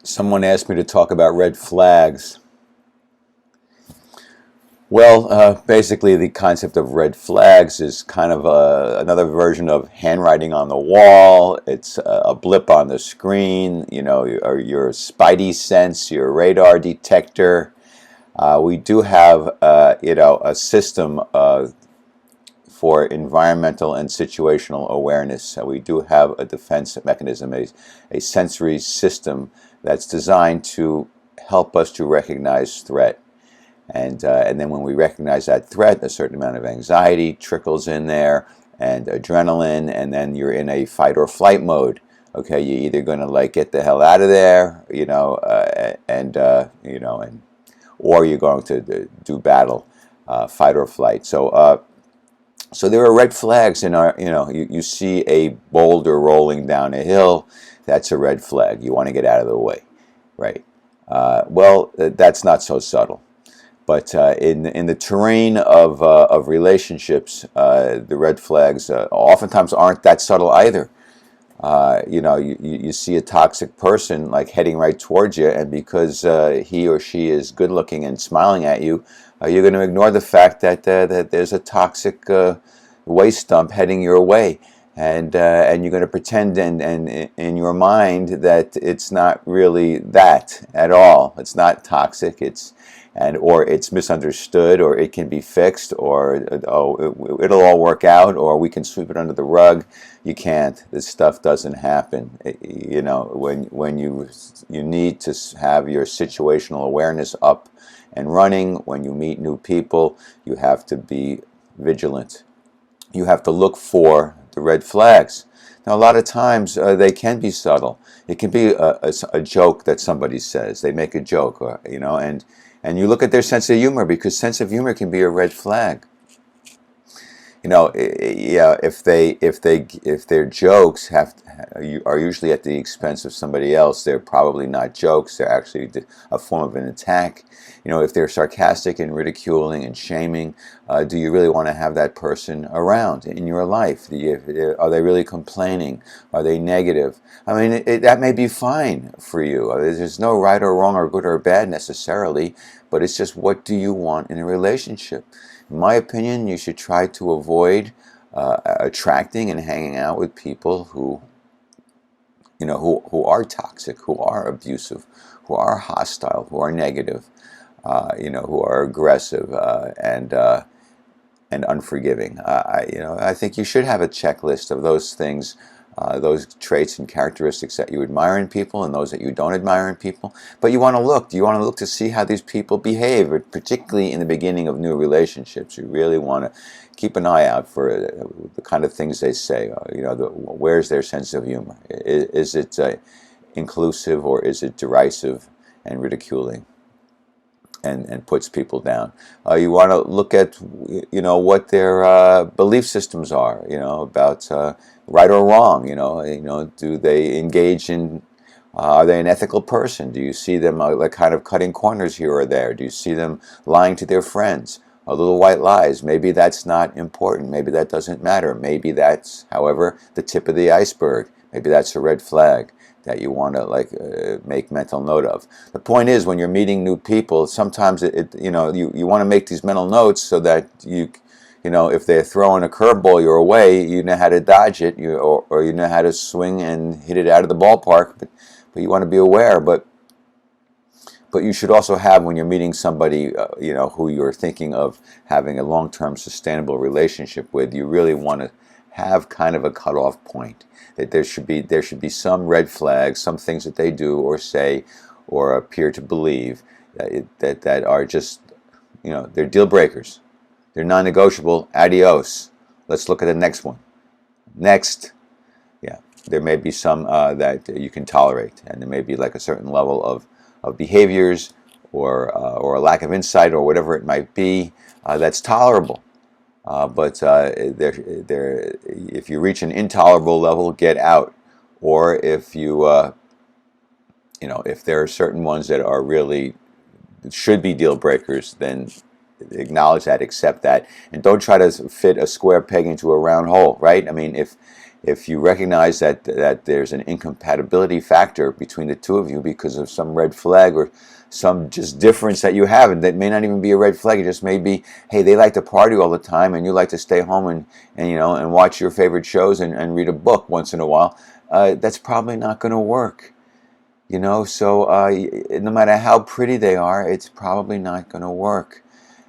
Someone asked me to talk about red flags. Well, basically, the concept of red flags is kind of another version of handwriting on the wall. It's a blip on the screen, or your spidey sense, your radar detector. We do have, a system for environmental and situational awareness. So we do have a defense mechanism, a sensory system that's designed to help us to recognize threat. And then when we recognize that threat, a certain amount of anxiety trickles in there, and adrenaline, and then you're in a fight or flight mode. Okay, you're either going to like get the hell out of there, or you're going to do battle, fight or flight. So there are red flags in our, you see a boulder rolling down a hill, that's a red flag. You want to get out of the way, right? That's not so subtle. But in the terrain of relationships, the red flags oftentimes aren't that subtle either. You see a toxic person like heading right towards you, and because he or she is good looking and smiling at you, you're going to ignore the fact that there's a toxic waste dump heading your way, and you're going to pretend and in your mind that it's not really that at all. It's not toxic. Or it's misunderstood, or it can be fixed, or it'll all work out, or we can sweep it under the rug. You can't. This stuff doesn't happen. When you need to have your situational awareness up and running. When you meet new people, you have to be vigilant. You have to look for the red flags. Now, a lot of times they can be subtle. It can be a joke that somebody says. They make a joke, and you look at their sense of humor, because sense of humor can be a red flag. Yeah, if their jokes are usually at the expense of somebody else, they're probably not jokes. They're actually a form of an attack. If they're sarcastic and ridiculing and shaming, do you really want to have that person around in your life? Are they really complaining? Are they negative? I mean, that may be fine for you. There's no right or wrong or good or bad necessarily, but it's just, what do you want in a relationship? In my opinion, you should try to avoid attracting and hanging out with people who are toxic, who are abusive, who are hostile, who are negative, who are aggressive and unforgiving. I think you should have a checklist of those things, those traits and characteristics that you admire in people and those that you don't admire in people. But you want to look. You want to look to see how these people behave, particularly in the beginning of new relationships. You really want to keep an eye out for the kind of things they say. Where's their sense of humor? Is it inclusive, or is it derisive and ridiculing? And puts people down. You want to look at what their belief systems are, about right or wrong. Do they engage in? Are they an ethical person? Do you see them like kind of cutting corners here or there? Do you see them lying to their friends? Little white lies. Maybe that's not important. Maybe that doesn't matter. Maybe that's, however, the tip of the iceberg. Maybe that's a red flag that you want to make mental note of. The point is, when you're meeting new people, sometimes you want to make these mental notes so that if they're throwing a curveball your way, you know how to dodge it, or you know how to swing and hit it out of the ballpark. But you want to be aware. But you should also have, when you're meeting somebody, who you're thinking of having a long-term sustainable relationship with, you really want to have kind of a cutoff point. That there should be some red flags, some things that they do or say or appear to believe that are just, they're deal breakers. They're non-negotiable. Adios. Let's look at the next one. Next. Yeah, there may be some that you can tolerate, and there may be like a certain level of behaviors or a lack of insight or whatever it might be that's tolerable. But if you reach an intolerable level, get out. Or if if there are certain ones that are really should be deal breakers, then acknowledge that, accept that, and don't try to fit a square peg into a round hole. Right? I mean, If you recognize that there's an incompatibility factor between the two of you because of some red flag or some just difference that you have, and that may not even be a red flag, it just may be, hey, they like to party all the time and you like to stay home and you know, and watch your favorite shows and read a book once in a while, that's probably not going to work. You know, so no matter how pretty they are, it's probably not going to work.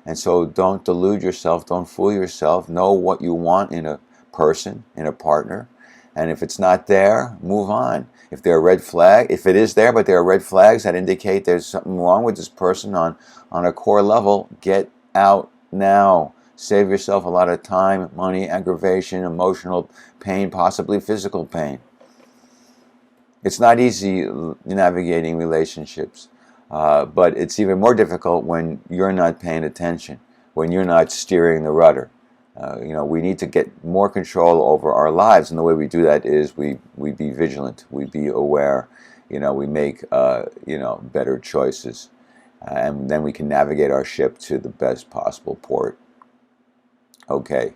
And so don't delude yourself, don't fool yourself. Know what you want in a person, in a partner. And if it's not there, move on. If there are red flags, if it is there, but there are red flags that indicate there's something wrong with this person on a core level, get out now. Save yourself a lot of time, money, aggravation, emotional pain, possibly physical pain. It's not easy navigating relationships, but it's even more difficult when you're not paying attention, when you're not steering the rudder. You know, we need to get more control over our lives, and the way we do that is we be vigilant, we be aware, you know, we make you know, better choices, and then we can navigate our ship to the best possible port. Okay.